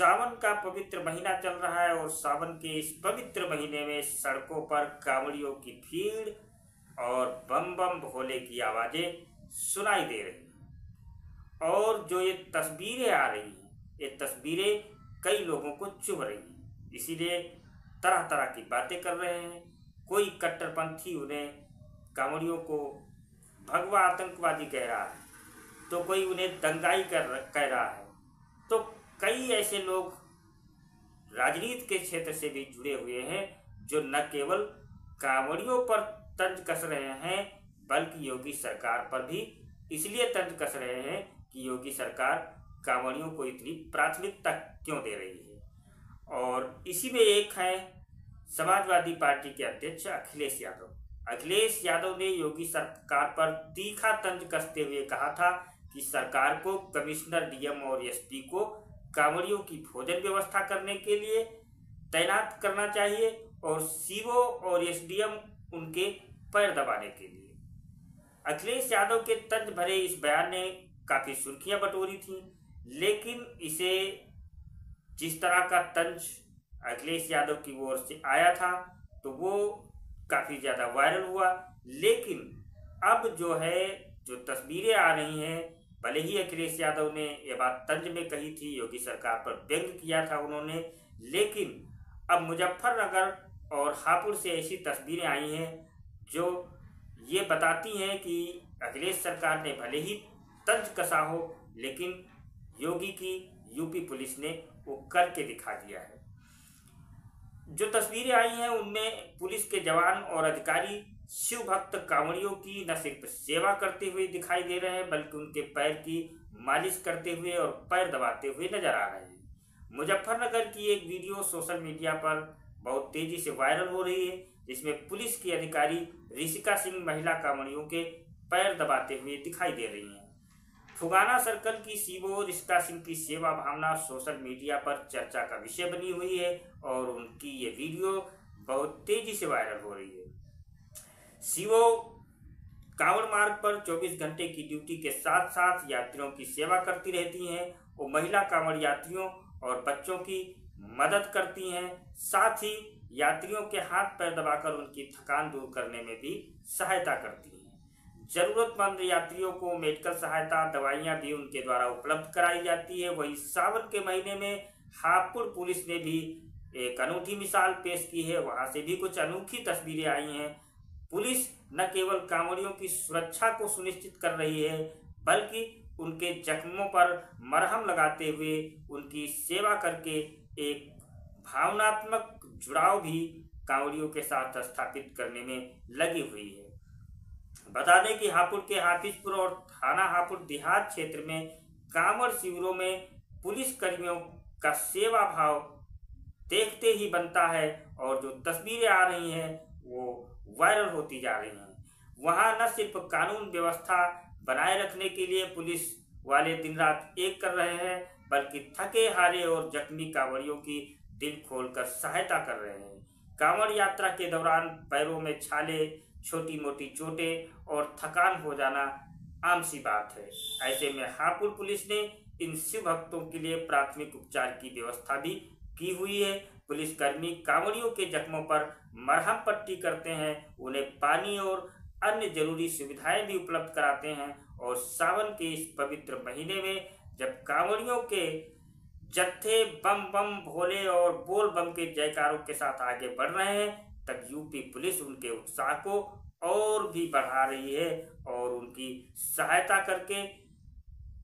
सावन का पवित्र महीना चल रहा है और सावन के इस पवित्र महीने में सड़कों पर कांवड़ियों की भीड़ और बम बम भोले की आवाजें सुनाई दे रही हैं। और जो ये तस्वीरें आ रही हैं, ये तस्वीरें कई लोगों को चुभ रही हैं, इसीलिए तरह तरह की बातें कर रहे हैं। कोई कट्टरपंथी उन्हें कांवड़ियों को भगवा आतंकवादी कह रहा है, तो कोई उन्हें दंगाई कह रहा है। तो कई ऐसे लोग राजनीति के क्षेत्र से भी जुड़े हुए हैं जो न केवल कांवड़ियों पर तंज कस रहे हैं बल्कि योगी सरकार पर भी इसलिए तंज कस रहे हैं कि योगी सरकार कांवड़ियों को इतनी प्राथमिकता क्यों दे रही है। और इसी में एक है समाजवादी पार्टी के अध्यक्ष अखिलेश यादव। अखिलेश यादव ने योगी सरकार पर तीखा तंज कसते हुए कहा था कि सरकार को कमिश्नर, डीएम और एसपी को कांवड़ियों की भोजन व्यवस्था करने के लिए तैनात करना चाहिए और सीओ और एसडीएम उनके पैर दबाने के लिए। अखिलेश यादव के तंज भरे इस बयान ने काफी सुर्खियां बटोरी थी, लेकिन इसे जिस तरह का तंज अखिलेश यादव की ओर से आया था तो वो काफी ज्यादा वायरल हुआ। लेकिन अब जो तस्वीरें आ रही हैं, भले ही अखिलेश यादव ने ये बात तंज में कही थी, योगी सरकार पर व्यंग किया था उन्होंने, लेकिन अब मुजफ्फरनगर और हापुड़ से ऐसी तस्वीरें आई हैं जो ये बताती हैं कि अखिलेश सरकार ने भले ही तंज कसा हो, लेकिन योगी की यूपी पुलिस ने वो करके दिखा दिया है। जो तस्वीरें आई हैं उनमें पुलिस के जवान और अधिकारी शिव भक्त कांवड़ियों की न सिर्फ सेवा करते हुए दिखाई दे रहे हैं बल्कि उनके पैर की मालिश करते हुए और पैर दबाते हुए नजर आ रहे हैं। मुजफ्फरनगर की एक वीडियो सोशल मीडिया पर बहुत तेजी से वायरल हो रही है, जिसमें पुलिस की अधिकारी ऋषिका सिंह महिला कांवड़ियों के पैर दबाते हुए दिखाई दे रही हैं। फुगाना सर्कल की सीओ ऋषिका सिंह की सेवा भावना सोशल मीडिया पर चर्चा का विषय बनी हुई है और उनकी ये वीडियो बहुत तेजी से वायरल हो रही है। सीओ कांवड़ मार्ग पर 24 घंटे की ड्यूटी के साथ साथ यात्रियों की सेवा करती रहती हैं। वो महिला कांवड़ यात्रियों और बच्चों की मदद करती हैं, साथ ही यात्रियों के हाथ पैर दबाकर उनकी थकान दूर करने में भी सहायता करती हैं। जरूरतमंद यात्रियों को मेडिकल सहायता, दवाइयां भी उनके द्वारा उपलब्ध कराई जाती है। वहीं सावन के महीने में हापुड़ पुलिस ने भी एक अनूठी मिसाल पेश की है, वहां से भी कुछ अनोखी तस्वीरें आई हैं। पुलिस न केवल कांवड़ियों की सुरक्षा को सुनिश्चित कर रही है बल्कि उनके जख्मों पर मरहम लगाते हुए उनकी सेवा करके एक भावनात्मक जुड़ाव भी कांवड़ियों के साथ स्थापित करने में लगी हुई है। बता दें कि हापुड़ के हाफिजपुर और थाना हापुड़ देहात क्षेत्र में कांवड़ शिविरों में पुलिस कर्मियों का सेवा भाव देखते ही बनता है और जो तस्वीरें आ रही हैं वो वायरल होती जा रही हैं। वहां न सिर्फ कानून व्यवस्था बनाए रखने के लिए पुलिस वाले दिन रात एक कर रहे हैं बल्कि थके हारे और जख्मी कांवड़ियों की दिल खोलकर सहायता कर रहे हैं। कांवड़ यात्रा के दौरान पैरों में छाले, छोटी मोटी चोटें और थकान हो जाना आम सी बात है। ऐसे में हापुड़ पुलिस ने इन शिव भक्तों के लिए प्राथमिक उपचार की व्यवस्था भी की हुई है। पुलिसकर्मी कांवड़ियों के जख्मों पर मरहम पट्टी करते हैं, उन्हें पानी और अन्य जरूरी सुविधाएं भी उपलब्ध कराते हैं। और सावन के इस पवित्र महीने में जब कांवड़ियों के जत्थे बम बम भोले और बोल बम के जयकारों के साथ आगे बढ़ रहे हैं, तब यूपी पुलिस उनके उत्साह को और भी बढ़ा रही है और उनकी सहायता करके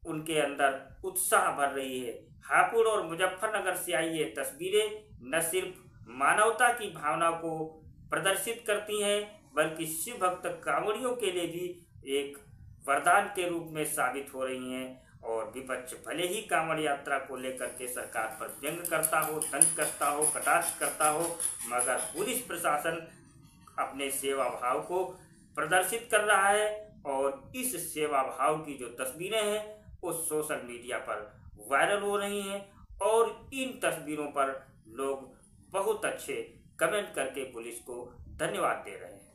उनके अंदर उत्साह भर रही है। हापुड़ और मुजफ्फरनगर से आई ये तस्वीरें न सिर्फ मानवता की भावना को प्रदर्शित करती हैं बल्कि शिव भक्त कांवड़ियों के लिए भी एक वरदान के रूप में साबित हो रही हैं। और विपक्ष भले ही कांवड़ यात्रा को लेकर के सरकार पर व्यंग करता हो, तंज कसता हो, कटाक्ष करता हो, मगर पुलिस प्रशासन अपने सेवा भाव को प्रदर्शित कर रहा है और इस सेवा भाव की जो तस्वीरें हैं वो सोशल मीडिया पर वायरल हो रही हैं और इन तस्वीरों पर लोग बहुत अच्छे कमेंट करके पुलिस को धन्यवाद दे रहे हैं।